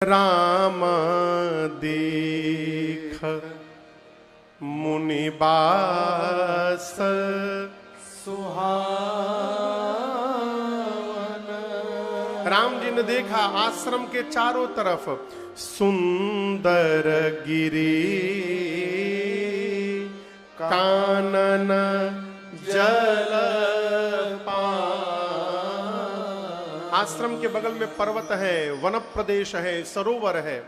राम दीख मुनिबास सुहावन। राम जी ने देखा आश्रम के चारों तरफ सुंदर गिरी कानन जल आश्रम के बगल में पर्वत है, वन प्रदेश है, सरोवर है।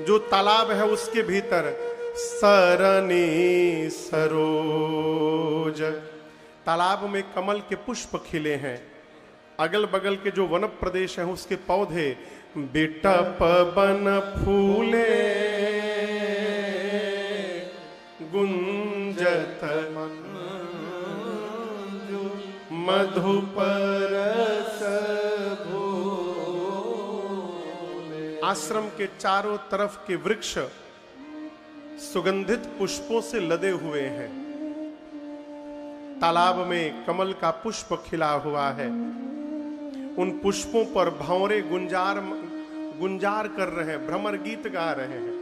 जो तालाब है उसके भीतर सरनी सरोज, तालाब में कमल के पुष्प खिले हैं। अगल बगल के जो वन प्रदेश हैं उसके पौधे बिटप बन फूले गुंजत मधुपर। आश्रम के चारों तरफ के वृक्ष सुगंधित पुष्पों से लदे हुए हैं। तालाब में कमल का पुष्प खिला हुआ है। उन पुष्पों पर भंवरे गुंजार कर रहे हैं, भ्रमर गीत गा रहे हैं।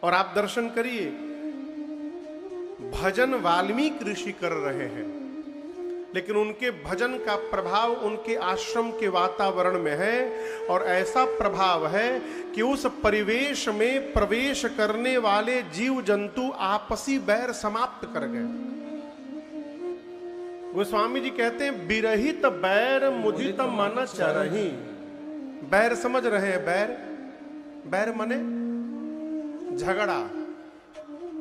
और आप दर्शन करिए, भजन वाल्मीकि ऋषि कर रहे हैं, लेकिन उनके भजन का प्रभाव उनके आश्रम के वातावरण में है। और ऐसा प्रभाव है कि उस परिवेश में प्रवेश करने वाले जीव जंतु आपसी बैर समाप्त कर गए। गोस्वामी जी कहते हैं बिरहित बैर मुदित मन चरहि। बैर समझ रहे हैं? बैर बैर मने झगड़ा,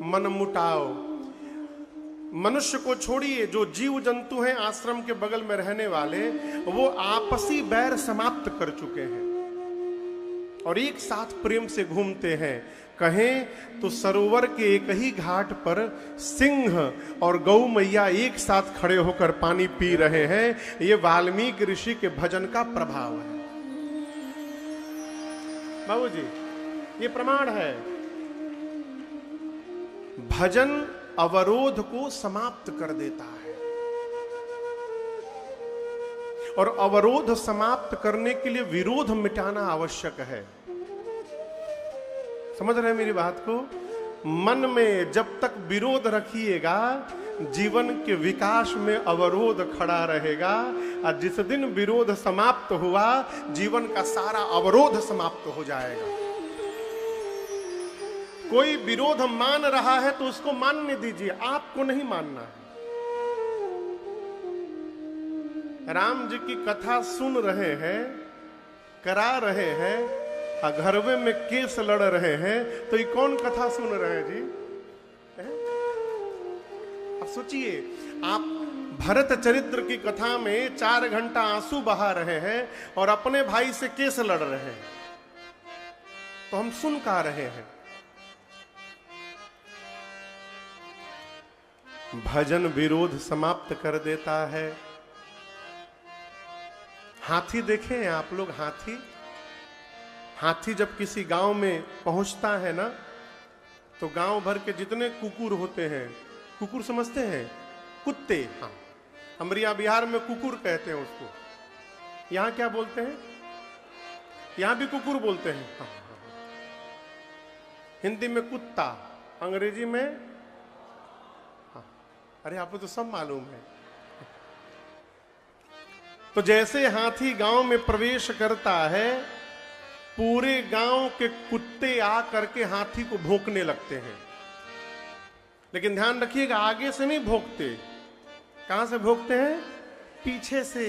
मन मुटाव। मनुष्य को छोड़िए, जो जीव जंतु हैं आश्रम के बगल में रहने वाले, वो आपसी बैर समाप्त कर चुके हैं और एक साथ प्रेम से घूमते हैं। कहें तो सरोवर के एक ही घाट पर सिंह और गौ मैया एक साथ खड़े होकर पानी पी रहे हैं। ये वाल्मीकि ऋषि के भजन का प्रभाव है। बाबूजी, ये प्रमाण है। भजन अवरोध को समाप्त कर देता है और अवरोध समाप्त करने के लिए विरोध मिटाना आवश्यक है। समझ रहे हैं मेरी बात को? मन में जब तक विरोध रखिएगा, जीवन के विकास में अवरोध खड़ा रहेगा। और जिस दिन विरोध समाप्त हुआ, जीवन का सारा अवरोध समाप्त हो जाएगा। कोई विरोध मान रहा है तो उसको मानने दीजिए, आपको नहीं मानना है। राम जी की कथा सुन रहे हैं, करा रहे हैं, और घरवे में केस लड़ रहे हैं, तो ये कौन कथा सुन रहे हैं जी? अब सोचिए, आप भरत चरित्र की कथा में 4 घंटा आंसू बहा रहे हैं और अपने भाई से केस लड़ रहे हैं, तो हम सुन का रहे हैं। भजन विरोध समाप्त कर देता है। हाथी देखे हैं आप लोग? हाथी जब किसी गांव में पहुंचता है ना, तो गांव भर के जितने कुकुर होते हैं, कुकुर समझते हैं? कुत्ते। हाँ, हमरिया बिहार में कुकुर कहते हैं उसको। यहां क्या बोलते हैं? यहां भी कुकुर बोलते हैं। हाँ। हिंदी में कुत्ता, अंग्रेजी में, अरे आपको तो सब मालूम है। तो जैसे हाथी गांव में प्रवेश करता है, पूरे गांव के कुत्ते आ करके हाथी को भौंकने लगते हैं। लेकिन ध्यान रखिएगा, आगे से नहीं भौंकते। कहां से भौंकते हैं? पीछे से।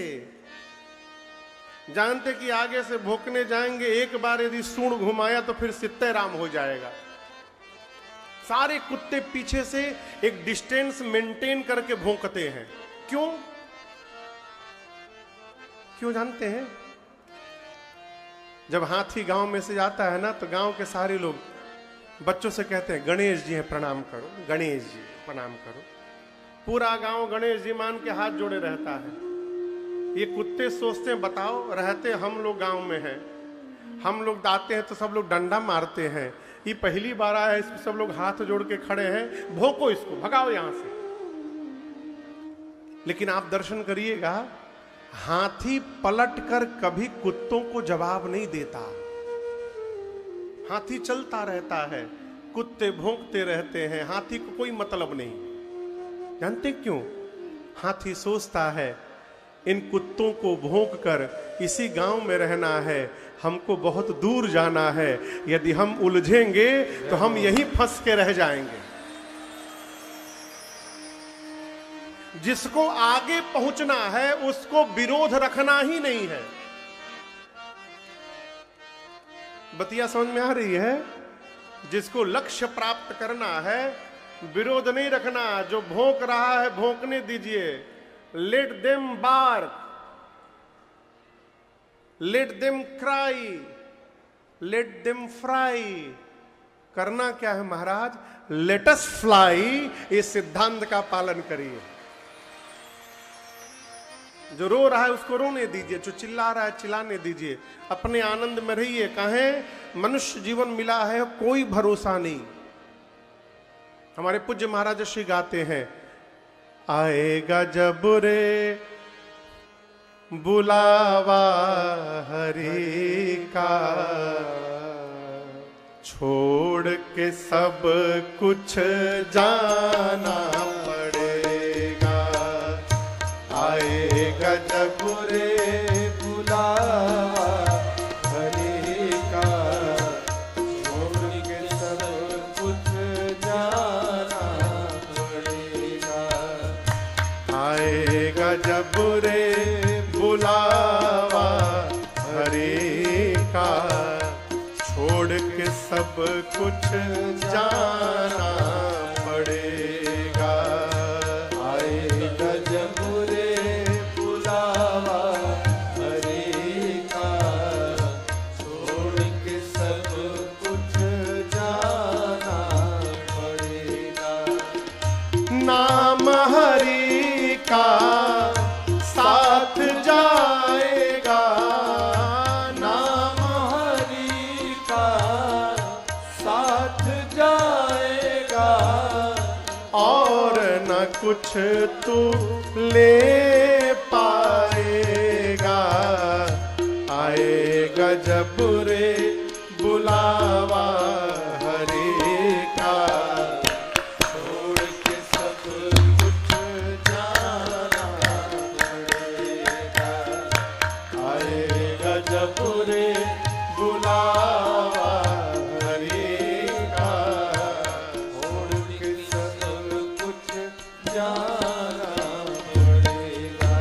जानते कि आगे से भौंकने जाएंगे, एक बार यदि सूंड घुमाया तो फिर सित्ते राम हो जाएगा। सारे कुत्ते पीछे से एक डिस्टेंस मेंटेन करके भौंकते हैं। क्यों जानते हैं? जब हाथी गांव में से जाता है ना, तो गांव के सारे लोग बच्चों से कहते हैं गणेश जी हैं, प्रणाम करो, गणेश जी प्रणाम करो। पूरा गांव गणेश जी मान के हाथ जोड़े रहता है। ये कुत्ते सोचते हैं, बताओ, रहते हम लोग गांव में हैं, हम लोग आते हैं तो सब लोग डंडा मारते हैं, ये पहली बार आया है, इसमें सब लोग हाथ जोड़ के खड़े हैं, भोंको इसको, भगाओ यहां से। लेकिन आप दर्शन करिएगा, हाथी पलटकर कभी कुत्तों को जवाब नहीं देता। हाथी चलता रहता है, कुत्ते भौंकते रहते हैं, हाथी को कोई मतलब नहीं। जानते क्यों? हाथी सोचता है इन कुत्तों को भौंक कर इसी गांव में रहना है, हमको बहुत दूर जाना है, यदि हम उलझेंगे तो हम यहीं फंस के रह जाएंगे। जिसको आगे पहुंचना है उसको विरोध रखना ही नहीं है। बतिया समझ में आ रही है? जिसको लक्ष्य प्राप्त करना है विरोध नहीं रखना। जो भौंक रहा है भौंकने दीजिए, let them bark, let them cry, let them fry. करना क्या है महाराज? Let us fly. इस सिद्धांत का पालन करिए। जो रो रहा है उसको रोने दीजिए, जो चिल्ला रहा है चिल्लाने दीजिए, अपने आनंद में रहिए। कहें मनुष्य जीवन मिला है कोई भरोसा नहीं। हमारे पूज्य महाराज श्री गाते हैं, आएगा जब रे बुलावा हरि का, छोड़ के सब कुछ जाना पड़ेगा। आएगा जब रे बुलावा हरि का, छोड़ के सब कुछ जाना पड़ेगा। आएगा जब रे बुलावा हरि का, छोड़ के सब कुछ जाना पड़ेगा। आएगा जब रे बुलावा हरि का, छोड़ के सब कुछ जाना पड़ेगा। नाम हरि का साथ जाएगा, नाम हरि का साथ जाएगा, और न कुछ तू ले पाएगा। आएगा जब रे बुलावा हरि का, छोड़ के सब कुछ जाना पड़ेगा। आएगा जब रे बुलावा हरि का, छोड़ के सब कुछ जाना पड़ेगा।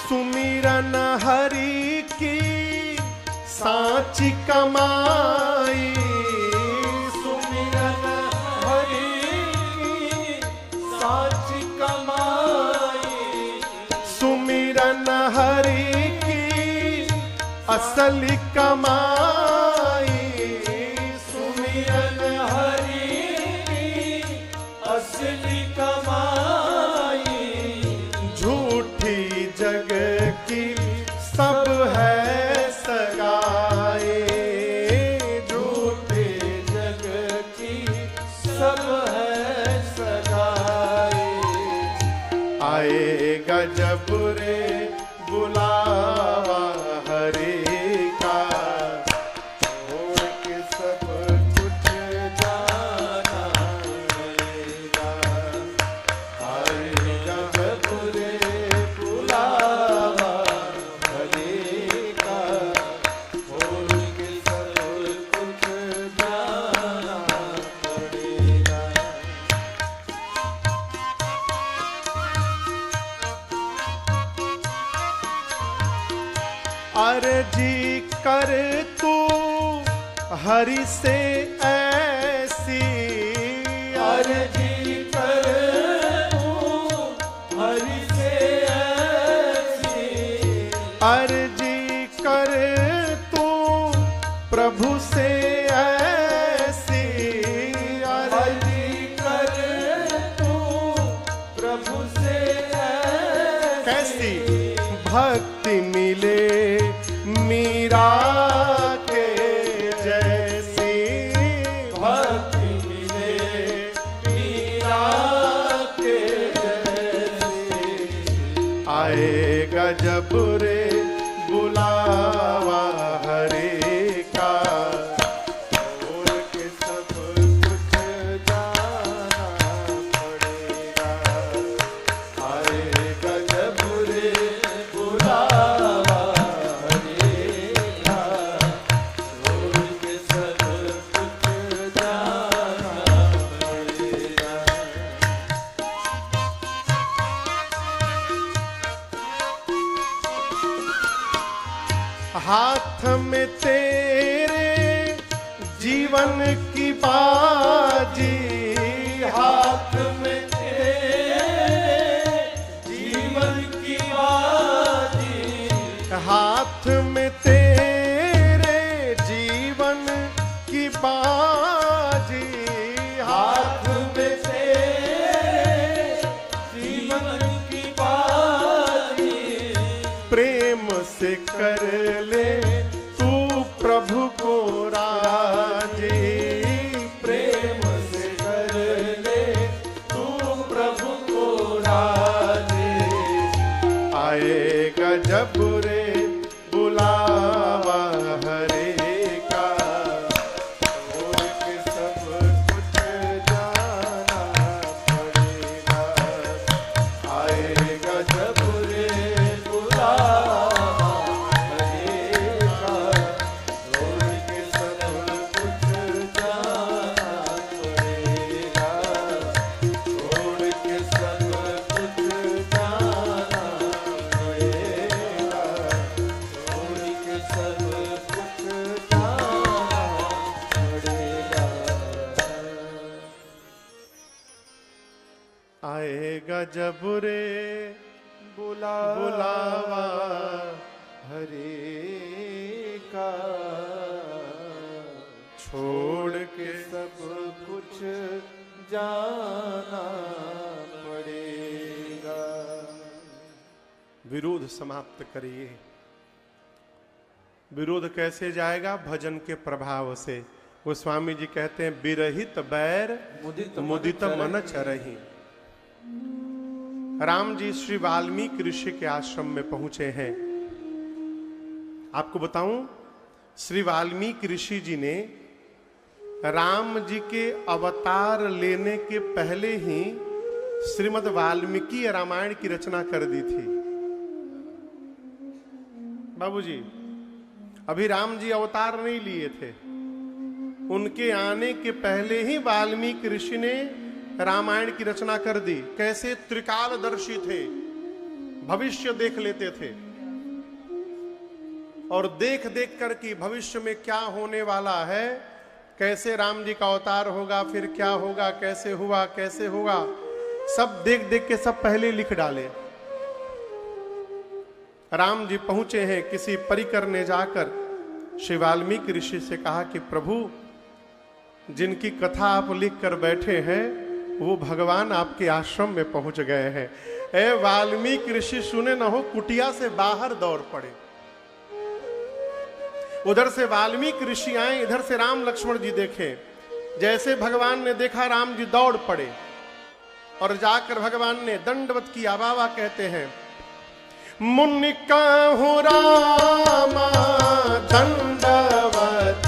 सुमिरन हरि की सांची कमाई, सुमिरन हरि की सांची कमाई, सुमिरन हरि की असली कमाई, सुमिरन हरि की असली कमाई। झूठी जग की सब है सगाई, झूठी जग की सब है सगाई। आएगा जब रे बुलावा हरि का, छोड़ के सब कुछ जाना पड़ेगा। आएगा जब रे बुलावा हरि का, छोड़ के सब कुछ जाना पड़ेगा। अर्जी कर तू हरि से ऐसी, अर्जी कर तू हरि से ऐसी, अर्जी कर तू प्रभु से ऐसी, अर्जी कर तू प्रभु से ऐसी। कैसी? भक्ति मिले मीरा के जैसी, भक्ति मिले आएगा जब रे बुलावा हरे का, छोड़ के सब कुछ जाना पड़ेगा। आएगा जब रे बुलावा हरे का, छोड़ के सब कुछ जाना पड़ेगा। हाथ में तेरे जीवन की बाजी, हाथ में तेरे जीवन की बाजी, हाथ में तेरे जीवन की बाजी, हाथ में तेरे जीवन की बाजी, प्रेम से कर ले तू प्रभु को राजी, प्रेम से कर ले तू प्रभु को राजी। आएगा जब रे बुलावा हरे का, छोड़ के सब कुछ जाना पड़ेगा। आएगा जब रे बुलावा हरे का, छोड़ के सब कुछ जाना पड़ेगा। छोड़ के सब कुछ जाना पड़ेगा। छोड़ के सब कुछ जाना पड़ेगा। आएगा जब रे बुलावा हरे का, छोड़ के सब कुछ जाना पड़ेगा। विरोध समाप्त करिए। विरोध कैसे जाएगा? भजन के प्रभाव से। वो स्वामी जी कहते हैं विरहित बैर मुदित मन चरहि। राम जी श्री वाल्मीकि ऋषि के आश्रम में पहुंचे हैं। आपको बताऊं, श्री वाल्मीकि ऋषि जी ने राम जी के अवतार लेने के पहले ही श्रीमद् वाल्मीकि रामायण की रचना कर दी थी। बाबूजी, अभी राम जी अवतार नहीं लिए थे, उनके आने के पहले ही वाल्मीकि ऋषि ने रामायण की रचना कर दी। कैसे? त्रिकालदर्शी थे, भविष्य देख लेते थे और देख देख कर कि भविष्य में क्या होने वाला है, कैसे राम जी का अवतार होगा, फिर क्या होगा, कैसे हुआ, कैसे होगा, सब देख देख के सब पहले लिख डाले। राम जी पहुंचे हैं, किसी परिकर ने जाकर श्री वाल्मीकि ऋषि से कहा कि प्रभु, जिनकी कथा आप लिख कर बैठे हैं वो भगवान आपके आश्रम में पहुंच गए हैं। ए वाल्मीकि ऋषि सुने न हो, कुटिया से बाहर दौड़ पड़े। उधर से वाल्मीकि ऋषि आए, इधर से राम लक्ष्मण जी देखे। जैसे भगवान ने देखा, राम जी दौड़ पड़े और जाकर भगवान ने दंडवत किया। बाबा कहते हैं मुनि कहूँ रामा दंडवत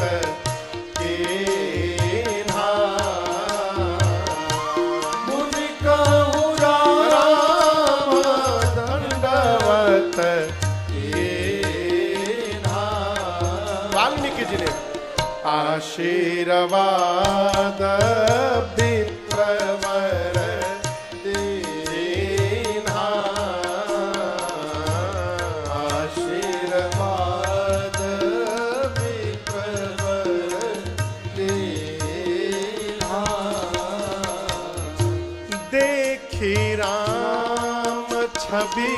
कीन्हा, मुनि कहूँ रामा दंडवत कीन्हा। वाल्मीकि जी ने आशीर्वाद विप्रवर दीन्हा, आशीर्वाद विप्रवर दीन्हा। देखी राम छवि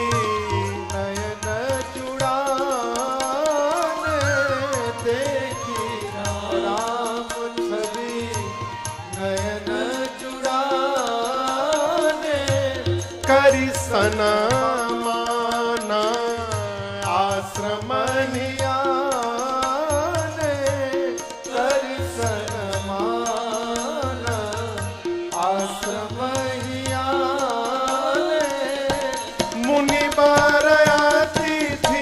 नयन जुड़ाने, देखी राम छवि नयन जुड़ाने, करि सना माना आश्रम नियाने, करि सना माना आश्रम नियाने। मुनि बर अतिथि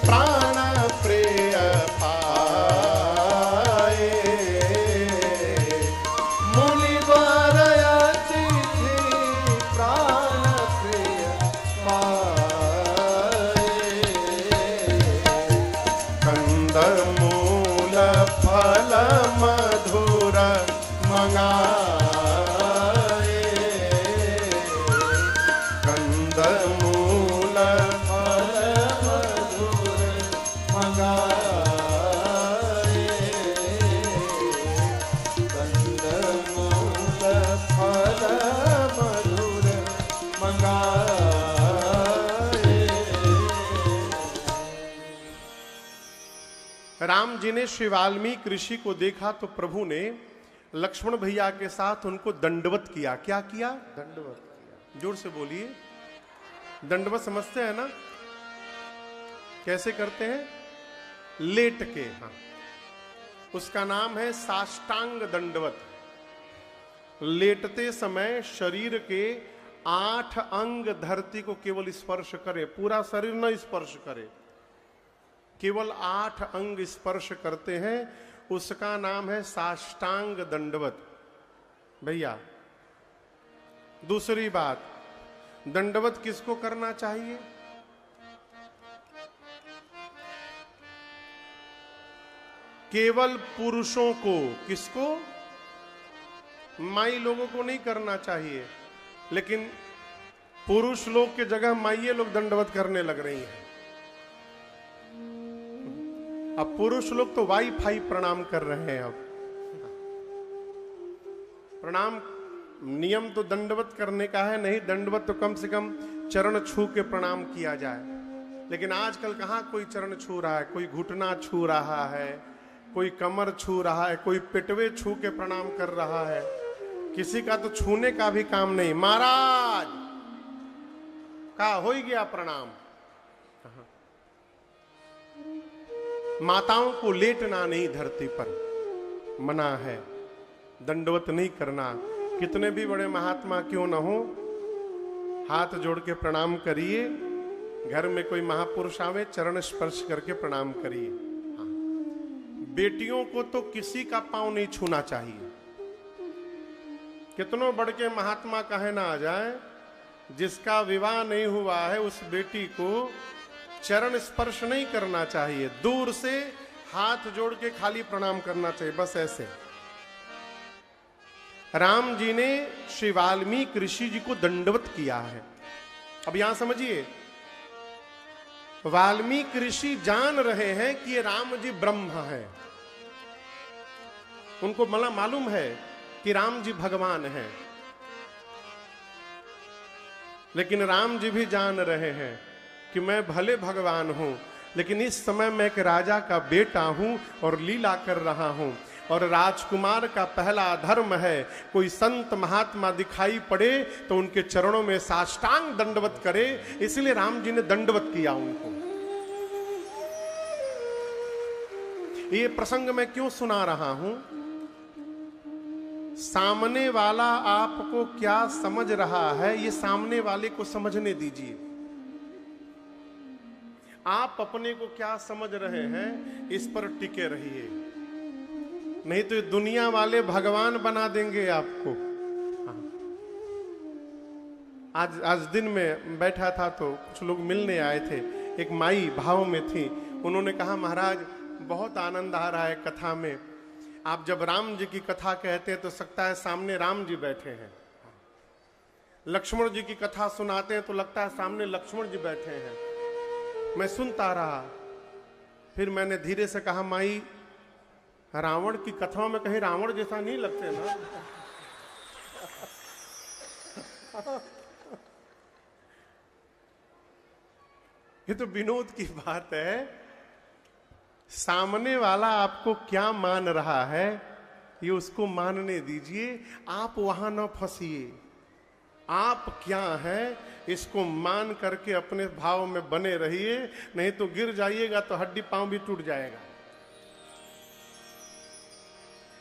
प्राण प्रिय पाए, मुनि बर अतिथि प्राण प्रिय पाए, कंद मूल फल मधुर मंगाए, कंद मूल फल मधुर मंगाए, कंद मूल फल मधुर मंगाए। राम जी ने श्री वाल्मीकि ऋषि को देखा तो प्रभु ने लक्ष्मण भैया के साथ उनको दंडवत किया। क्या किया? दंडवत किया। जोर से बोलिए। दंडवत समझते हैं ना? कैसे करते हैं? लेट के। हाँ, उसका नाम है साष्टांग दंडवत। लेटते समय शरीर के 8 अंग धरती को केवल स्पर्श करे, पूरा शरीर न स्पर्श करे, केवल 8 अंग स्पर्श करते हैं, उसका नाम है साष्टांग दंडवत। भैया दूसरी बात, दंडवत किसको करना चाहिए? केवल पुरुषों को। किसको? माई लोगों को नहीं करना चाहिए, लेकिन पुरुष लोग के जगह माइये लोग दंडवत करने लग रही हैं। अब पुरुष लोग तो वाईफाई प्रणाम कर रहे हैं। अब प्रणाम नियम तो दंडवत करने का है नहीं, दंडवत तो कम से कम चरण छू के प्रणाम किया जाए। लेकिन आजकल कहाँ कोई चरण छू रहा है, कोई घुटना छू रहा है, कोई कमर छू रहा है, कोई पेटवे छू के प्रणाम कर रहा है। किसी का तो छूने का भी काम नहीं। महाराज का हो ही गया प्रणाम। माताओं को लेटना नहीं धरती पर, मना है। दंडवत नहीं करना। कितने भी बड़े महात्मा क्यों न हो, हाथ जोड़ के प्रणाम करिए। घर में कोई महापुरुष आवे, चरण स्पर्श करके प्रणाम करिए। हाँ। बेटियों को तो किसी का पांव नहीं छूना चाहिए। कितनों बड़ के महात्मा कहे ना आ जाए, जिसका विवाह नहीं हुआ है उस बेटी को चरण स्पर्श नहीं करना चाहिए, दूर से हाथ जोड़ के खाली प्रणाम करना चाहिए, बस ऐसे। राम जी ने श्री वाल्मीकि ऋषि जी को दंडवत किया है। अब यहां समझिए, वाल्मीकि ऋषि जान रहे हैं कि ये राम जी ब्रह्म है। उनको मालूम है कि राम जी भगवान हैं, लेकिन राम जी भी जान रहे हैं कि मैं भले भगवान हूं, लेकिन इस समय मैं एक राजा का बेटा हूं और लीला कर रहा हूं। और राजकुमार का पहला धर्म है, कोई संत महात्मा दिखाई पड़े तो उनके चरणों में साष्टांग दंडवत करे। इसलिए राम जी ने दंडवत किया उनको। ये प्रसंग मैं क्यों सुना रहा हूं? सामने वाला आपको क्या समझ रहा है, ये सामने वाले को समझने दीजिए। आप अपने को क्या समझ रहे हैं, इस पर टिके रहिए, नहीं तो दुनिया वाले भगवान बना देंगे आपको। आज दिन में बैठा था तो कुछ लोग मिलने आए थे। एक माई भाव में थी। उन्होंने कहा, महाराज बहुत आनंद आ रहा है कथा में। आप जब राम जी की कथा कहते हैं तो लगता है सामने राम जी बैठे हैं। लक्ष्मण जी की कथा सुनाते हैं तो लगता है सामने लक्ष्मण जी बैठे हैं। मैं सुनता रहा, फिर मैंने धीरे से कहा, माई रावण की कथाओं में कहीं रावण जैसा नहीं लगते ना? ये तो विनोद की बात है। सामने वाला आपको क्या मान रहा है, ये उसको मानने दीजिए। आप वहां न फंसिए। आप क्या है, इसको मान करके अपने भाव में बने रहिए, नहीं तो गिर जाइएगा तो हड्डी पांव भी टूट जाएगा।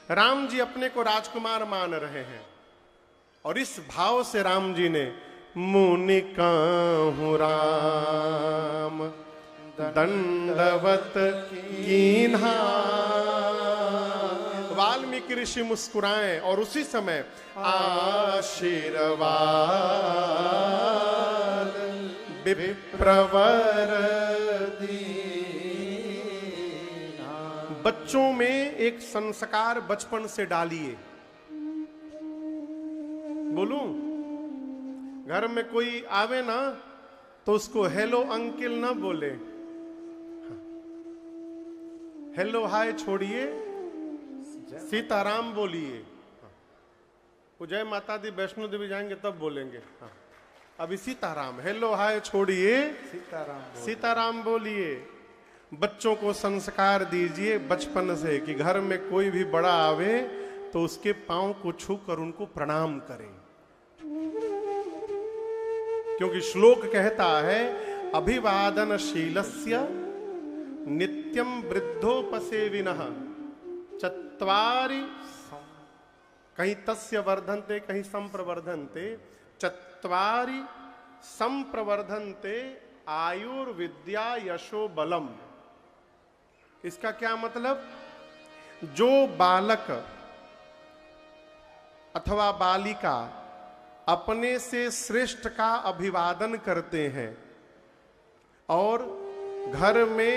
राम जी अपने को राजकुमार मान रहे हैं और इस भाव से राम जी ने मुनि काहू राम दंडवत कीन्हा। वाल्मीकि ऋषि मुस्कुराए और उसी समय आशीर्वाद विप्रवर दीना। बच्चों में एक संस्कार बचपन से डालिए। बोलूं, घर में कोई आवे ना तो उसको हेलो अंकल ना बोले, हेलो हाय छोड़िए, सीताराम बोलिए। वो जय माता दी वैष्णो देवी जाएंगे तब बोलेंगे। हाँ, अभी सीताराम, हेलो हाय छोड़िए, सीताराम बोलिए। बच्चों को संस्कार दीजिए बचपन से कि घर में कोई भी बड़ा आवे तो उसके पांव को छूकर उनको प्रणाम करें, क्योंकि श्लोक कहता है अभिवादनशीलस्य नित्यं वृद्धोपसेविनः चत्वारि, कहीं तस्य वर्धन्ते कहीं संप्रवर्धन्ते, चत्वारि संप्रवर्धन्ते आयुर्विद्या यशो बलम। इसका क्या मतलब? जो बालक अथवा बालिका अपने से श्रेष्ठ का अभिवादन करते हैं और घर में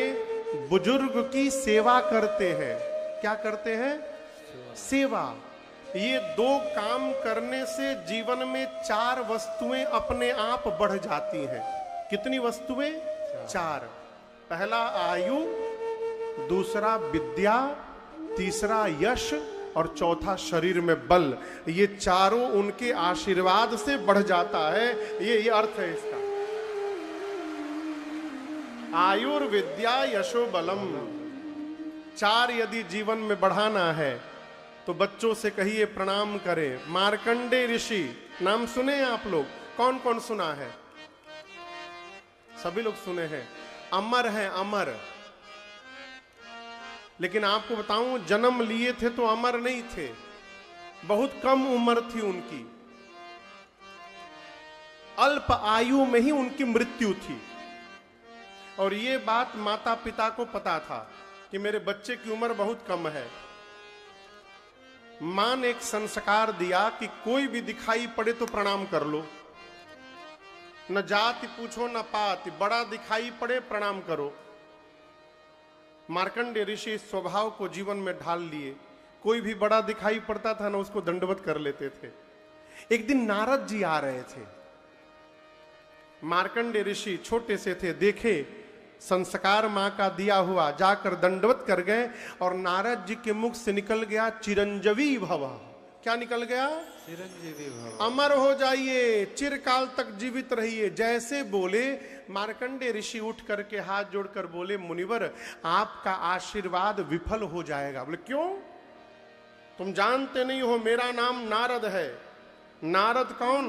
बुजुर्ग की सेवा करते हैं। क्या करते हैं? सेवा। ये दो काम करने से जीवन में 4 वस्तुएं अपने आप बढ़ जाती हैं। कितनी वस्तुएं? 4। पहला आयु, दूसरा विद्या, तीसरा यश और चौथा शरीर में बल। ये चारों उनके आशीर्वाद से बढ़ जाता है। ये अर्थ है इसका। आयुर्विद्या यशो बलम। 4 यदि जीवन में बढ़ाना है तो बच्चों से कहिए प्रणाम करें। मार्कंडे ऋषि नाम सुने आप लोग? कौन कौन सुना है? सभी लोग सुने हैं। अमर हैं, अमर। लेकिन आपको बताऊं, जन्म लिए थे तो अमर नहीं थे, बहुत कम उम्र थी उनकी। अल्प आयु में ही उनकी मृत्यु थी। और ये बात माता पिता को पता था कि मेरे बच्चे की उम्र बहुत कम है। मां ने एक संस्कार दिया कि कोई भी दिखाई पड़े तो प्रणाम कर लो, न जाति पूछो न पाति, बड़ा दिखाई पड़े प्रणाम करो। मार्कंडेय ऋषि इस स्वभाव को जीवन में ढाल लिए। कोई भी बड़ा दिखाई पड़ता था ना, उसको दंडवत कर लेते थे। एक दिन नारद जी आ रहे थे। मार्कंडेय ऋषि छोटे से थे, देखे संस्कार मां का दिया हुआ, जाकर दंडवत कर गए और नारद जी के मुख से निकल गया चिरंजीवी भव। क्या निकल गया? चिरंजीवी भव। अमर हो जाइए, चिरकाल तक जीवित रहिए। जैसे बोले, मार्कंडेय ऋषि उठ करके हाथ जोड़कर बोले, मुनिवर आपका आशीर्वाद विफल हो जाएगा। बोले क्यों? तुम जानते नहीं हो मेरा नाम नारद है। नारद कौन?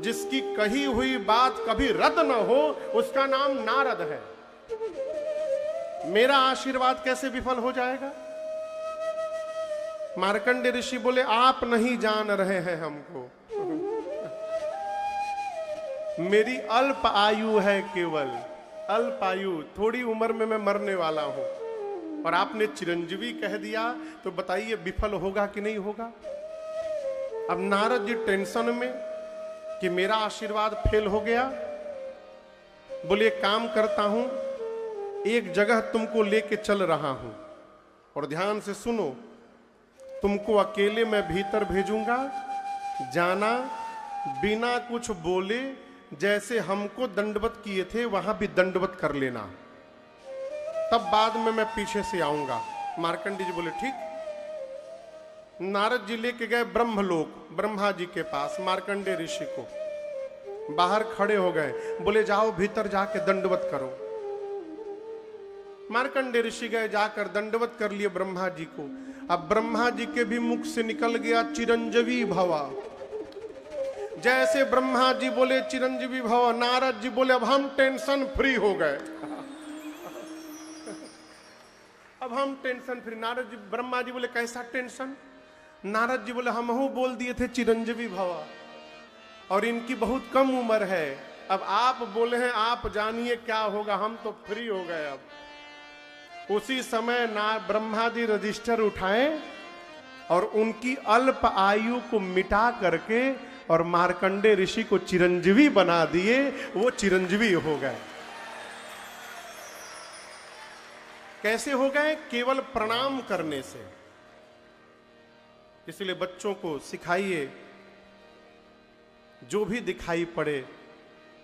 जिसकी कही हुई बात कभी रद्द न हो, उसका नाम नारद है। मेरा आशीर्वाद कैसे विफल हो जाएगा? मार्कंडेय ऋषि बोले, आप नहीं जान रहे हैं हमको। मेरी अल्प आयु है, केवल अल्प आयु, थोड़ी उम्र में मैं मरने वाला हूं। और आपने चिरंजीवी कह दिया तो बताइए विफल होगा कि नहीं होगा? अब नारद जी टेंशन में कि मेरा आशीर्वाद फेल हो गया। बोले काम करता हूं, एक जगह तुमको लेके चल रहा हूं और ध्यान से सुनो। तुमको अकेले मैं भीतर भेजूंगा, जाना बिना कुछ बोले, जैसे हमको दंडवत किए थे वहां भी दंडवत कर लेना, तब बाद में मैं पीछे से आऊंगा। मार्कंडेय जी बोले ठीक। नारद जी लेके गए ब्रह्मलोक, ब्रह्मा जी के पास मार्कंडेय ऋषि को। बाहर खड़े हो गए, बोले जाओ भीतर जाके दंडवत करो। मार्कंडेय ऋषि गए, जाकर दंडवत कर लिए ब्रह्मा जी को। अब ब्रह्मा जी के भी मुख से निकल गया चिरंजीवी भव। जैसे ब्रह्मा जी बोले चिरंजीवी भव, नारद जी बोले अब हम टेंशन फ्री हो गए। अब हम टेंशन फ्री। नारद जी, ब्रह्मा जी बोले कैसा टेंशन? नारद जी बोले हमहू बोल दिए थे चिरंजीवी भव। और इनकी बहुत कम उम्र है। अब आप बोले हैं आप जानिए क्या होगा, हम तो फ्री हो गए। अब उसी समय ना ब्रह्मा जी रजिस्टर उठाए और उनकी अल्प आयु को मिटा करके और मार्कंडे ऋषि को चिरंजीवी बना दिए। वो चिरंजीवी हो गए। कैसे हो गए? केवल प्रणाम करने से। इसलिए बच्चों को सिखाइए, जो भी दिखाई पड़े,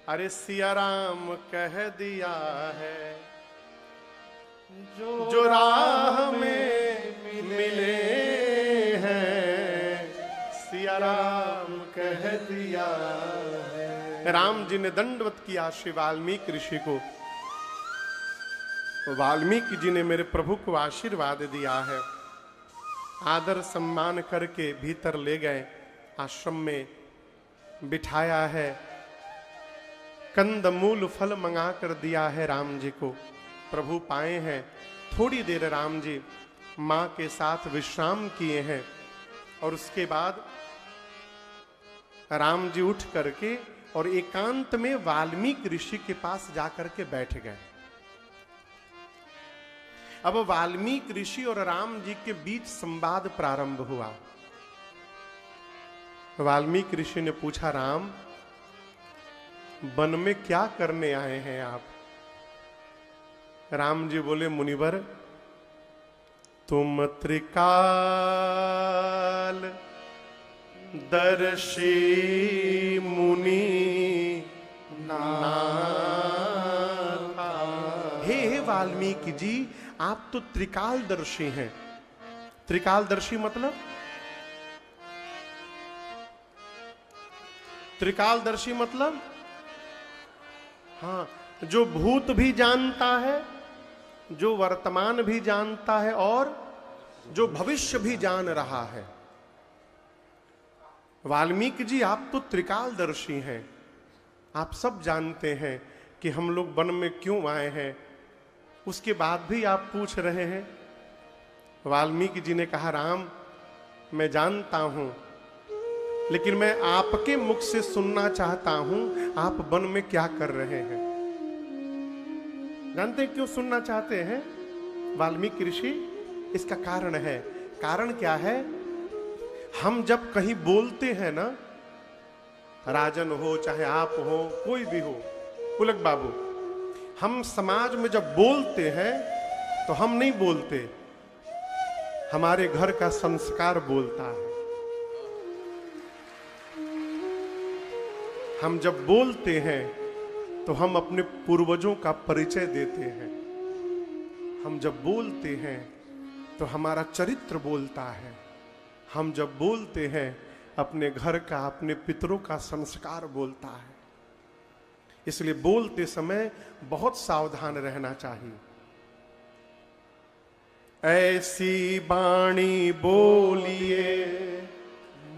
अरे सिया राम कह दिया है, जो राह में मिले हैं, सिया राम कह दिया है। राम जी ने दंडवत किया श्री वाल्मीकि ऋषि को। वाल्मीकि जी ने मेरे प्रभु को आशीर्वाद दिया है। आदर सम्मान करके भीतर ले गए, आश्रम में बिठाया है, कंद मूल फल मंगा कर दिया है राम जी को। प्रभु पाए हैं। थोड़ी देर राम जी मां के साथ विश्राम किए हैं और उसके बाद राम जी उठ करके और एकांत में वाल्मीकि ऋषि के पास जाकर के बैठ गए। अब वाल्मीकि ऋषि और राम जी के बीच संवाद प्रारंभ हुआ। वाल्मीकि ऋषि ने पूछा, राम वन में क्या करने आए हैं आप? राम जी बोले, मुनिवर तुम त्रिकाल दर्शी मुनि नाथ। हे वाल्मीकि जी, आप तो त्रिकालदर्शी हैं। त्रिकालदर्शी मतलब? त्रिकालदर्शी मतलब हाँ, जो भूत भी जानता है, जो वर्तमान भी जानता है और जो भविष्य भी जान रहा है। वाल्मीकि जी, आप तो त्रिकालदर्शी हैं। आप सब जानते हैं कि हम लोग वन में क्यों आए हैं, उसके बाद भी आप पूछ रहे हैं। वाल्मीकि जी ने कहा, राम मैं जानता हूं, लेकिन मैं आपके मुख से सुनना चाहता हूं, आप वन में क्या कर रहे हैं। जानते हैं क्यों सुनना चाहते हैं वाल्मीकि ऋषि? इसका कारण है। कारण क्या है? हम जब कहीं बोलते हैं ना, राजन हो चाहे आप हो, कोई भी हो, पुलक बाबू, हम समाज में जब बोलते हैं तो हम नहीं बोलते, हमारे घर का संस्कार बोलता है। हम जब बोलते हैं तो हम अपने पूर्वजों का परिचय देते हैं। हम जब बोलते हैं तो हमारा चरित्र बोलता है। हम जब बोलते हैं अपने घर का, अपने पितरों का संस्कार बोलता है। इसलिए बोलते समय बहुत सावधान रहना चाहिए। ऐसी वाणी बोलिए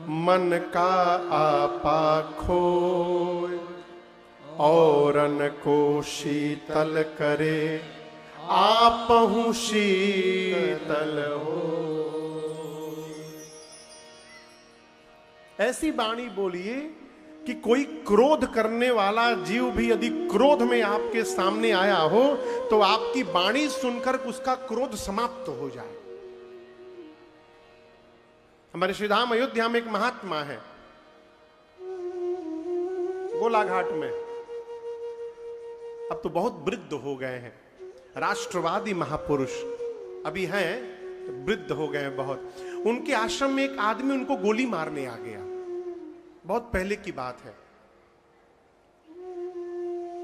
मन का आपा खोए, औरन को शीतल करे आपहु शीतल हो। ऐसी वाणी बोलिए कि कोई क्रोध करने वाला जीव भी यदि क्रोध में आपके सामने आया हो तो आपकी वाणी सुनकर उसका क्रोध समाप्त हो जाए। हमारे श्रीधाम अयोध्या में एक महात्मा है, गोलाघाट में। अब तो बहुत वृद्ध हो गए हैं, राष्ट्रवादी महापुरुष अभी हैं, वृद्ध हो गए हैं बहुत। उनके आश्रम में एक आदमी उनको गोली मारने आ गया। बहुत पहले की बात है,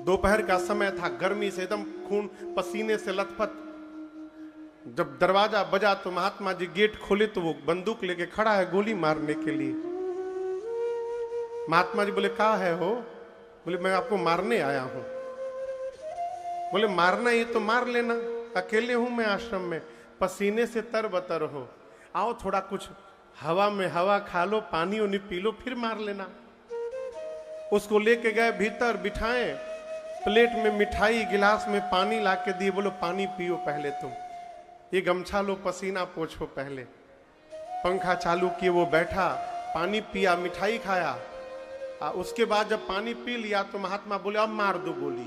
दोपहर का समय था, गर्मी से एकदम खून पसीने से लथपथ। जब दरवाजा बजा तो महात्मा जी गेट खोले तो वो बंदूक लेके खड़ा है गोली मारने के लिए। महात्मा जी बोले, कहाँ है हो? बोले, मैं आपको मारने आया हूं। बोले, मारना ये तो मार लेना, अकेले हूं मैं आश्रम में, पसीने से तरबतर हो, आओ थोड़ा कुछ हवा में हवा खा लो, पानी उनी पी लो, फिर मार लेना। उसको लेके गए भीतर, बिठाए, प्लेट में मिठाई, गिलास में पानी ला के दिए। बोलो, पानी पियो पहले तुम, ये गमछा लो, पसीना पोछो पहले। पंखा चालू किए, वो बैठा, पानी पिया, मिठाई खाया, उसके बाद जब पानी पी लिया तो महात्मा बोले अब मार दो गोली।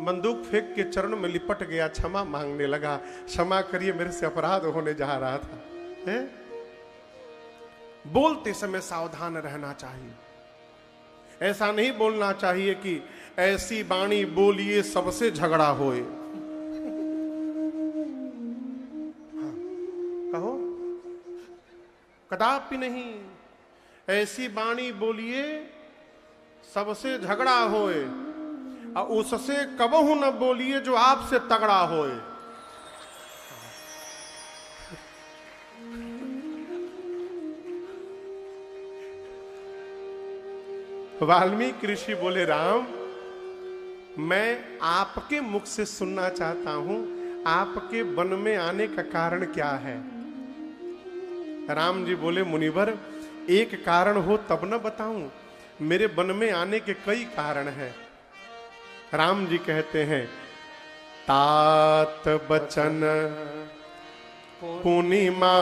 बंदूक फेंक के चरण में लिपट गया, क्षमा मांगने लगा, क्षमा करिए मेरे से अपराध होने जा रहा था। है? बोलते समय सावधान रहना चाहिए। ऐसा नहीं बोलना चाहिए कि ऐसी वाणी बोलिए सबसे झगड़ा होए। हाँ, कहो कदापि नहीं। ऐसी वाणी बोलिए सबसे झगड़ा होए, और उससे कबहू न बोलिए जो आपसे तगड़ा होए। वाल्मीकि ऋषि बोले राम, मैं आपके मुख से सुनना चाहता हूं, आपके वन में आने का कारण क्या है। राम जी बोले मुनिवर, एक कारण हो तब न बताऊं, मेरे वन में आने के कई कारण हैं। राम जी कहते हैं, तात बचन पुनिमा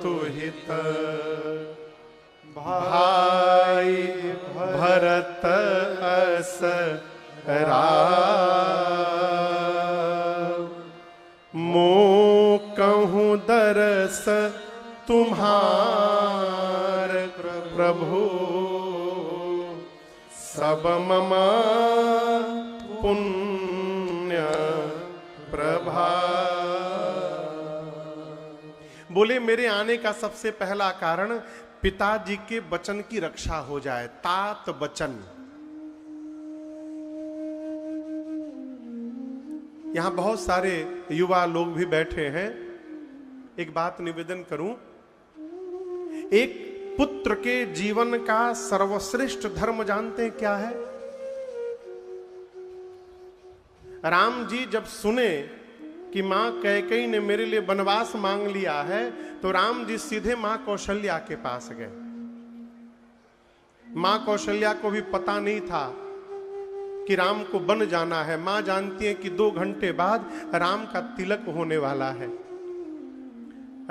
तुहित भाई भरत अस मो कहूँ दरस तुम्हार प्रभु, सब ममा पुण्य प्रभा। बोले मेरे आने का सबसे पहला कारण पिताजी के वचन की रक्षा हो जाए। तात वचन। यहां बहुत सारे युवा लोग भी बैठे हैं। एक बात निवेदन करूं, एक पुत्र के जीवन का सर्वश्रेष्ठ धर्म जानते हैं क्या है? राम जी जब सुने कि मां कैकेयी ने मेरे लिए वनवास मांग लिया है, तो राम जी सीधे मां कौशल्या के पास गए। मां कौशल्या को भी पता नहीं था कि राम को वन जाना है। मां जानती है कि 2 घंटे बाद राम का तिलक होने वाला है।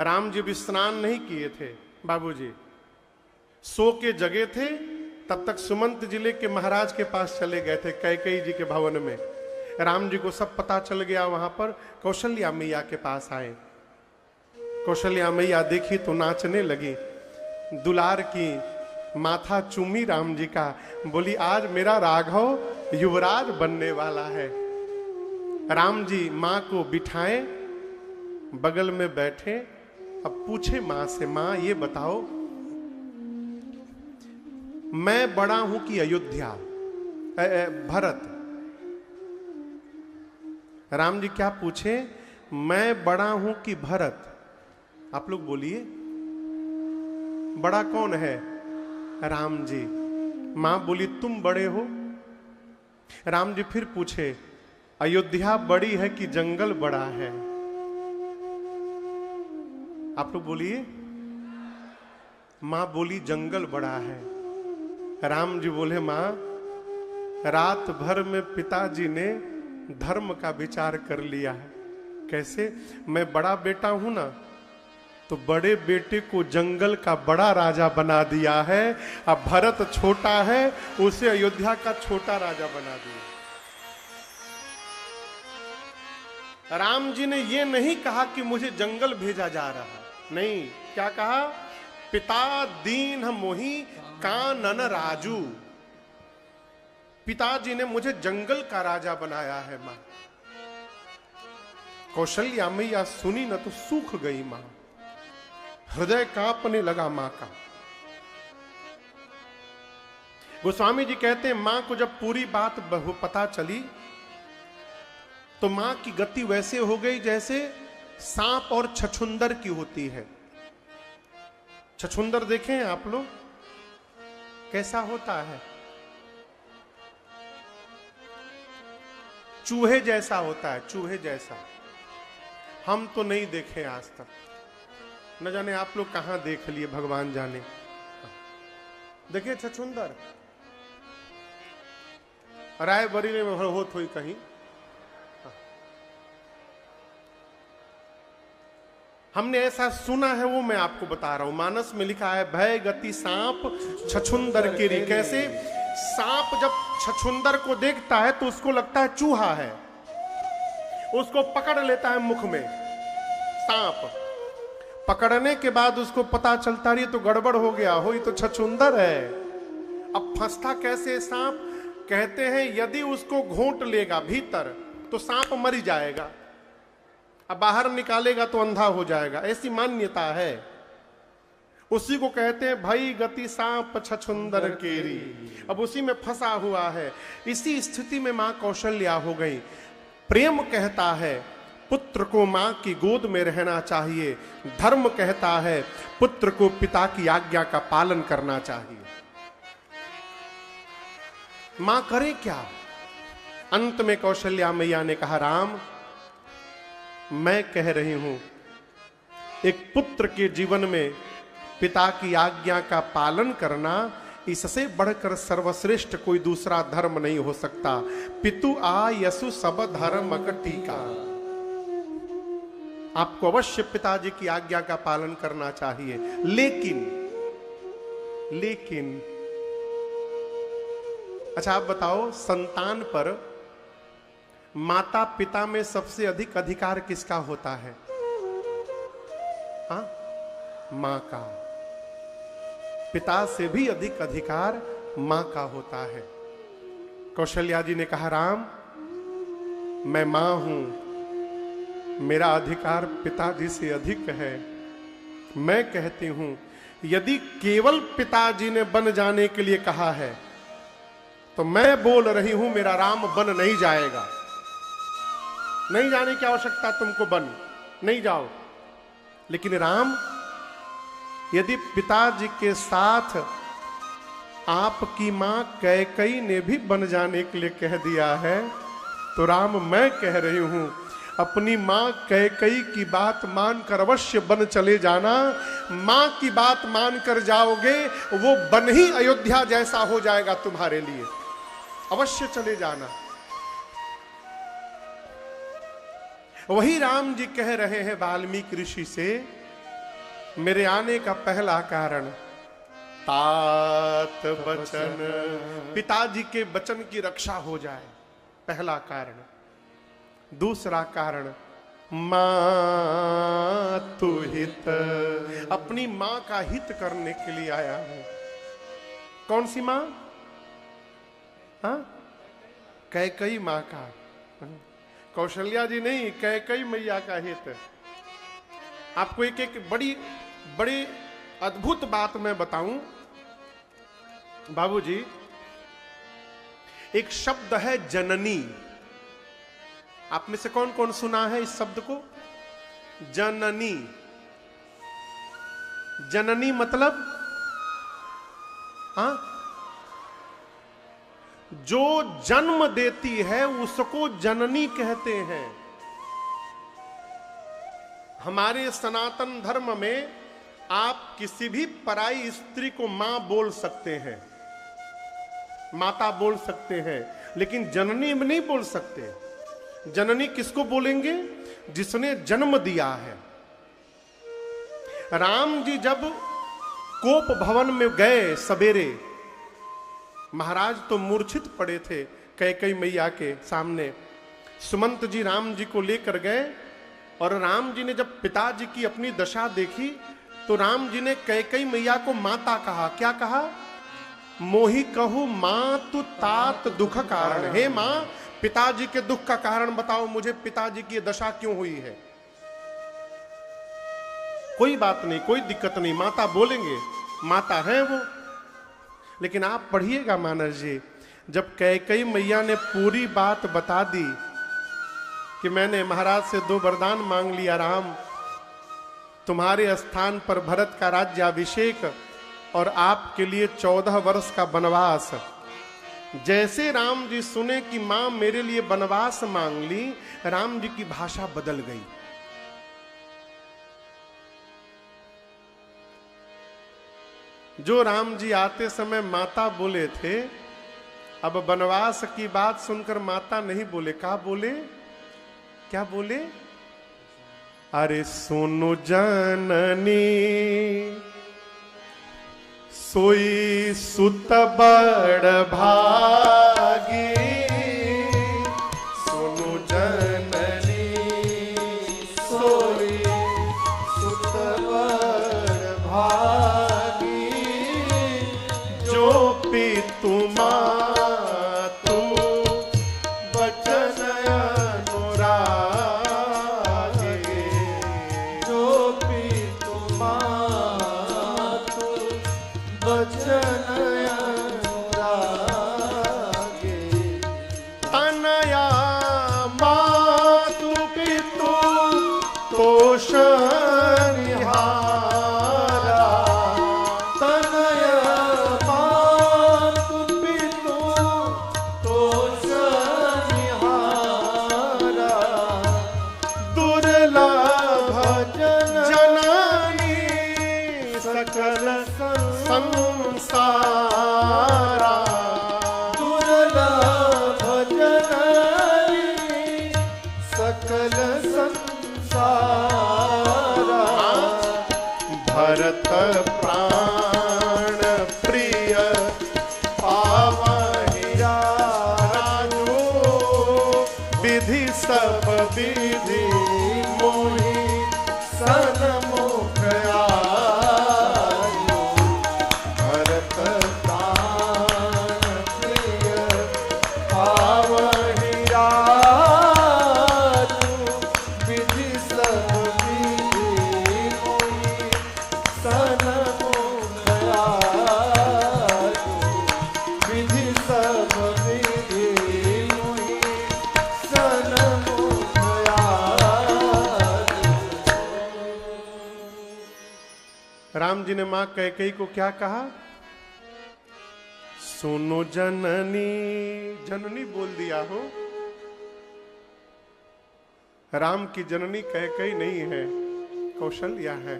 राम जी भी स्नान नहीं किए थे, बाबूजी सो के जगे थे। तब तक सुमंत जिले के महाराज के पास चले गए थे, कैकेयी जी के भवन में। राम जी को सब पता चल गया। वहां पर कौशल्या मैया के पास आए। कौशल्या मैया देखी तो नाचने लगी, दुलार की, माथा चूमी राम जी का, बोली आज मेरा राघव युवराज बनने वाला है। राम जी मां को बिठाए, बगल में बैठे। अब पूछे मां से, मां ये बताओ मैं बड़ा हूं कि अयोध्या भरत? राम जी क्या पूछे, मैं बड़ा हूं कि भरत? आप लोग बोलिए, बड़ा कौन है? राम जी। मां बोली तुम बड़े हो। राम जी फिर पूछे, अयोध्या बड़ी है कि जंगल बड़ा है? आप लोग बोलिए। मां बोली जंगल बड़ा है। राम जी बोले, मां रात भर में पिताजी ने धर्म का विचार कर लिया है। कैसे? मैं बड़ा बेटा हूं ना, तो बड़े बेटे को जंगल का बड़ा राजा बना दिया है। अब भरत छोटा है, उसे अयोध्या का छोटा राजा बना दिया। राम जी ने यह नहीं कहा कि मुझे जंगल भेजा जा रहा, नहीं। क्या कहा? पिता दीन मोहि कानन राजू। पिताजी ने मुझे जंगल का राजा बनाया है। मां कौशल्या मैया सुनी न तो सूख गई। मां हृदय कांपने लगा मां का। गोस्वामी जी कहते हैं, मां को जब पूरी बात पता चली तो मां की गति वैसे हो गई जैसे सांप और छछुंदर की होती है। छछुंदर देखे हैं आप लोग? कैसा होता है? चूहे जैसा होता है, चूहे जैसा। हम तो नहीं देखे आज तक, न जाने आप लोग कहां देख लिए, भगवान जाने। देखिए छछुंदर रायबरेली में होत हुई कहीं। हमने ऐसा सुना है, वो मैं आपको बता रहा हूं। मानस में लिखा है, भय गति सांप छछुंदर केरी। कैसे? सांप जब छछुंदर को देखता है तो उसको लगता है चूहा है, उसको पकड़ लेता है मुख में। सांप पकड़ने के बाद उसको पता चलता है ये तो गड़बड़ हो गया हो, ये तो छछुंदर है। अब फंसता कैसे सांप? कहते हैं यदि उसको घोंट लेगा भीतर तो सांप मर जाएगा, अब बाहर निकालेगा तो अंधा हो जाएगा, ऐसी मान्यता है। उसी को कहते हैं भई गति सांप छछुंदर केरी। अब उसी में फंसा हुआ है। इसी स्थिति में मां कौशल्या हो गई। प्रेम कहता है पुत्र को मां की गोद में रहना चाहिए, धर्म कहता है पुत्र को पिता की आज्ञा का पालन करना चाहिए। मां करे क्या? अंत में कौशल्या मैया ने कहा, राम मैं कह रही हूं, एक पुत्र के जीवन में पिता की आज्ञा का पालन करना, इससे बढ़कर सर्वश्रेष्ठ कोई दूसरा धर्म नहीं हो सकता। पितु आ यसु सब धर्म टीका। आपको अवश्य पिताजी की आज्ञा का पालन करना चाहिए, लेकिन अच्छा आप बताओ, संतान पर माता पिता में सबसे अधिक अधिकार किसका होता है? हाँ, मां का। पिता से भी अधिक अधिकार मां का होता है। कौशल्या जी ने कहा, राम मैं मां हूं, मेरा अधिकार पिताजी से अधिक है। मैं कहती हूं यदि केवल पिताजी ने बन जाने के लिए कहा है तो मैं बोल रही हूं मेरा राम बन नहीं जाएगा। नहीं जाने की आवश्यकता तुमको, बन नहीं जाओ। लेकिन राम यदि पिताजी के साथ आपकी मां कैकई ने भी बन जाने के लिए कह दिया है तो राम मैं कह रही हूं अपनी मां कैकई की बात मानकर अवश्य बन चले जाना। मां की बात मानकर जाओगे वो बन ही अयोध्या जैसा हो जाएगा तुम्हारे लिए, अवश्य चले जाना। वही राम जी कह रहे हैं वाल्मीकि ऋषि से, मेरे आने का पहला कारण तात वचन, पिताजी के वचन की रक्षा हो जाए, पहला कारण। दूसरा कारण मातु हित, अपनी मां का हित करने के लिए आया हूं। कौन सी मां? हाँ, कैकई मां का, कौशल्या जी नहीं, कैकई मैया का हित। आपको एक एक बड़ी अद्भुत बात मैं बताऊं बाबूजी। एक शब्द है जननी, आप में से कौन कौन सुना है इस शब्द को? जननी। जननी मतलब हाँ, जो जन्म देती है उसको जननी कहते हैं। हमारे सनातन धर्म में आप किसी भी पराई स्त्री को मां बोल सकते हैं, माता बोल सकते हैं, लेकिन जननी में नहीं बोल सकते। जननी किसको बोलेंगे? जिसने जन्म दिया है। राम जी जब कोप भवन में गए सवेरे, महाराज तो मूर्छित पड़े थे कैकई मैया के सामने। सुमंत जी राम जी को लेकर गए और राम जी ने जब पिताजी की अपनी दशा देखी तो राम जी ने कैकई मैया को माता कहा। क्या कहा? मोहि कहू मातु तात दुख कारण। हे मां, पिताजी के दुख का कारण बताओ मुझे, पिताजी की दशा क्यों हुई है? कोई बात नहीं, कोई दिक्कत नहीं, माता बोलेंगे, माता है वो। लेकिन आप पढ़िएगा मानस जी, जब कैकई मैया ने पूरी बात बता दी कि मैंने महाराज से 2 वरदान मांग लिया, राम तुम्हारे स्थान पर भरत का राज्याभिषेक और आपके लिए 14 वर्ष का वनवास। जैसे राम जी सुने कि मां मेरे लिए वनवास मांग ली, राम जी की भाषा बदल गई। जो राम जी आते समय माता बोले थे, अब वनवास की बात सुनकर माता नहीं बोले। क्या बोले? क्या बोले? अरे सुनु जननी सोई सुत बड़ भागी, सुनु जननी सोई सुत बड़ भागी, जो पितु मातु बचन अनुरागी, जो पितु मातु बचन अनुरागी, तनया मातु पितु तोषनिहारा, तनय मातु पितु तोषनिहारा, दुर्लभ जन जननी सकल संसारा, दुर्लभ जननी सकल संसारा, भरत प्राण प्रिय पावहि राजो, विधि सब विधि मोहि सन्मुख आयो, भरत प्राण प्रिय पावहि राजो, विधि सब विधि मोहि सन्मुख आयो, विधि सब विधि मोहि सन्मुख आयो। राम जी ने मां कैकेयी को क्या कहा? सुनो जननी, जननी बोल दिया हो। राम की जननी कैकेयी नहीं है, कौशल्या है।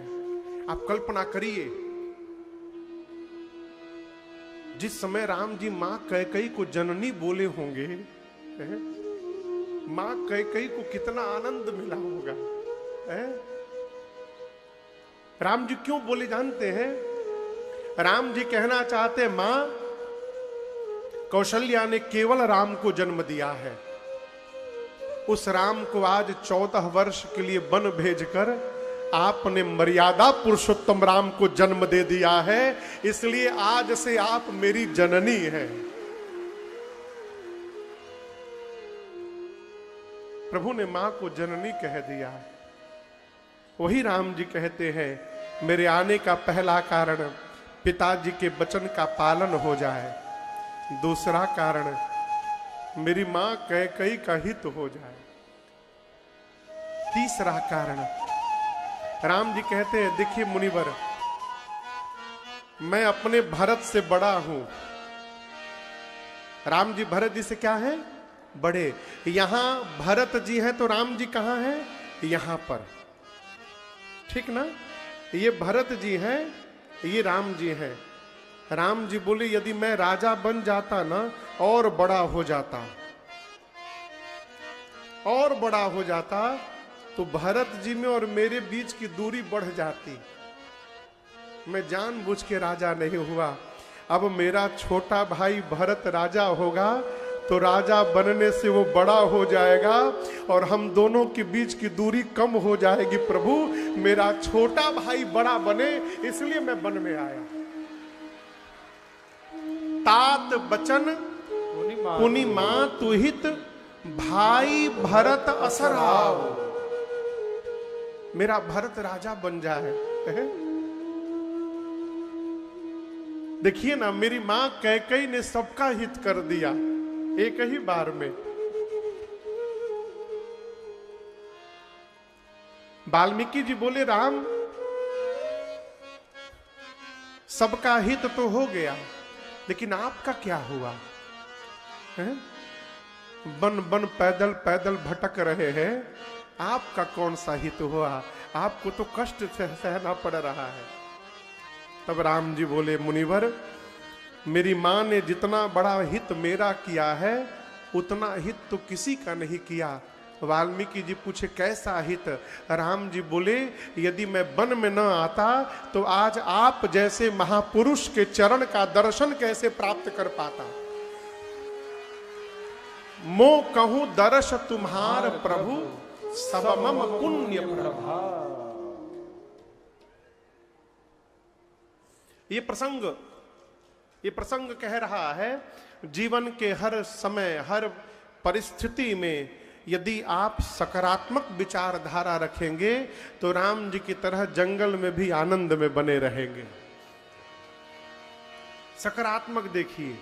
आप कल्पना करिए, जिस समय राम जी मां कैकेयी को जननी बोले होंगे, मां कैकेयी को कितना आनंद मिला होगा। राम जी क्यों बोले जानते हैं? राम जी कहना चाहते, मां कौशल्या ने केवल राम को जन्म दिया है, उस राम को आज 14 वर्ष के लिए वन भेजकर आपने मर्यादा पुरुषोत्तम राम को जन्म दे दिया है, इसलिए आज से आप मेरी जननी हैं। प्रभु ने मां को जननी कह दिया। वही राम जी कहते हैं, मेरे आने का पहला कारण पिताजी के वचन का पालन हो जाए, दूसरा कारण मेरी मां कैकेयी का हित हो जाए, तीसरा कारण राम जी कहते हैं, देखिए मुनिवर, मैं अपने भरत से बड़ा हूं। राम जी भरत जी से क्या है? बड़े। यहां भरत जी हैं तो राम जी कहां हैं? यहां पर, ठीक ना? ये भरत जी हैं, ये राम जी हैं। राम जी बोले, यदि मैं राजा बन जाता ना, और बड़ा हो जाता, और बड़ा हो जाता, तो भरत जी में और मेरे बीच की दूरी बढ़ जाती। मैं जानबूझ के राजा नहीं हुआ। अब मेरा छोटा भाई भरत राजा होगा, तो राजा बनने से वो बड़ा हो जाएगा और हम दोनों के बीच की दूरी कम हो जाएगी। प्रभु, मेरा छोटा भाई बड़ा बने, इसलिए मैं वन में आया। तात बचन पुनि मां तुहित, भाई भरत असराव। मेरा भरत राजा बन जाए। देखिए ना, मेरी मां कैकेयी ने सबका हित कर दिया एक ही बार में। वाल्मीकि जी बोले, राम सबका हित तो हो गया, लेकिन आपका क्या हुआ? बन बन पैदल पैदल भटक रहे हैं, आपका कौन सा हित हुआ? आपको तो कष्ट सहना पड़ रहा है। तब राम जी बोले, मुनिवर, मेरी मां ने जितना बड़ा हित मेरा किया है, उतना हित तो किसी का नहीं किया। वाल्मीकि जी पूछे कैसा हित? राम जी बोले यदि मैं वन में न आता तो आज आप जैसे महापुरुष के चरण का दर्शन कैसे प्राप्त कर पाता। मो कहूं दर्श तुम्हार प्रभु सब मम पुण्य प्रभा। ये प्रसंग कह रहा है जीवन के हर समय हर परिस्थिति में यदि आप सकारात्मक विचारधारा रखेंगे तो राम जी की तरह जंगल में भी आनंद में बने रहेंगे। सकारात्मक देखिए।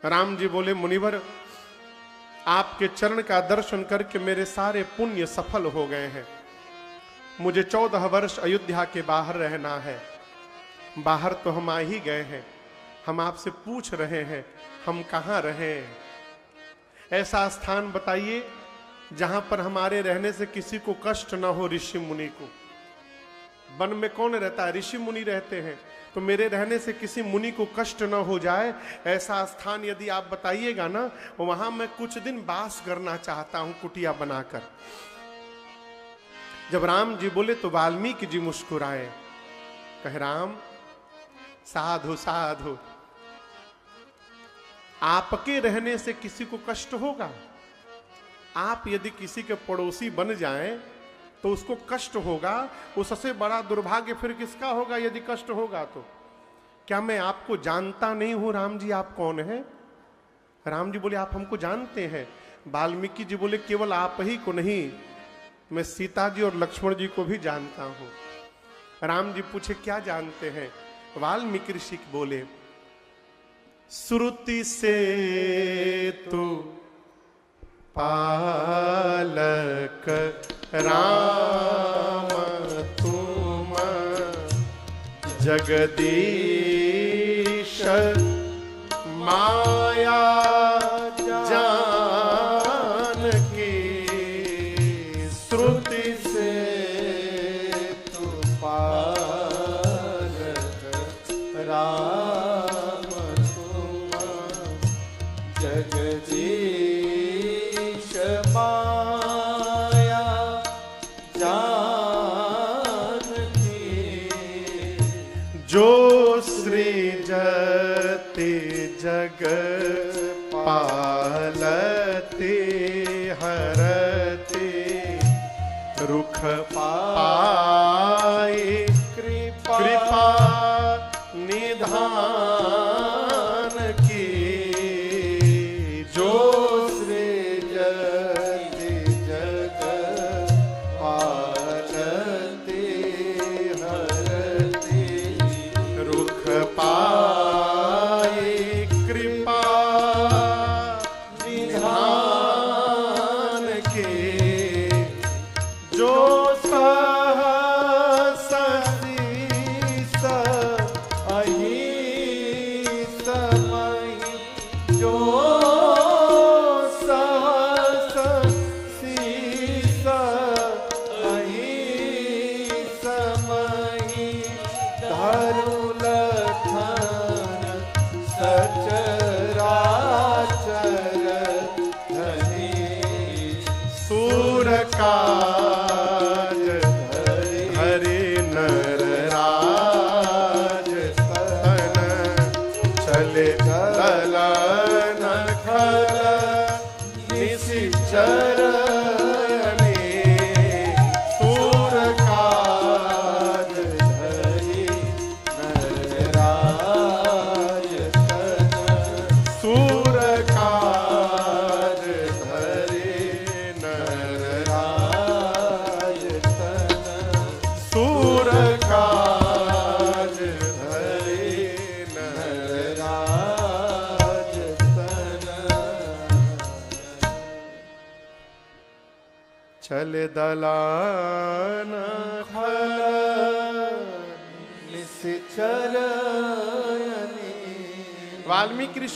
राम जी बोले मुनिवर आपके चरण का दर्शन करके मेरे सारे पुण्य सफल हो गए हैं। मुझे 14 वर्ष अयोध्या के बाहर रहना है। बाहर तो हम आ ही गए हैं, हम आपसे पूछ रहे हैं हम कहाँ रहें। ऐसा स्थान बताइए जहां पर हमारे रहने से किसी को कष्ट ना हो। ऋषि मुनि को वन में कौन रहता है? ऋषि मुनि रहते हैं। तो मेरे रहने से किसी मुनि को कष्ट न हो जाए ऐसा स्थान यदि आप बताइएगा ना, वहां मैं कुछ दिन वास करना चाहता हूं कुटिया बनाकर। जब राम जी बोले तो वाल्मीकि जी मुस्कुराए, कह राम साधु साधु, आपके रहने से किसी को कष्ट होगा? आप यदि किसी के पड़ोसी बन जाएं तो उसको कष्ट होगा। उससे बड़ा दुर्भाग्य फिर किसका होगा यदि कष्ट होगा तो? क्या मैं आपको जानता नहीं हूं? राम जी आप कौन हैं? राम जी बोले आप हमको जानते हैं। वाल्मीकि जी बोले केवल आप ही को नहीं, मैं सीता जी और लक्ष्मण जी को भी जानता हूं। राम जी पूछे क्या जानते हैं? वाल्मीकि ऋषि बोले श्रुति से तू पालक राम तुम जगदीश माया जान की। श्रुति से तू पालक राम तुम जगदीश माया जानकी। जो सृजति जग पालति हरति रुख पाए कृपा निधान की। जो सृजति जग पालति हरति रुख पाए कृपा निधान के। जो सहस शीस अहिस महि। जो सहस शीस अहिस महि। धरु लखन सचराचर धरि। सूर काज हरे नर राज तन चले दलन खल निशिचर सूर काज हरि नरराज तन। सूर काज धरे नर राज तन। सूर काज धरे नर। राज तन। चल दलान खल निश्चर वाल्मीकि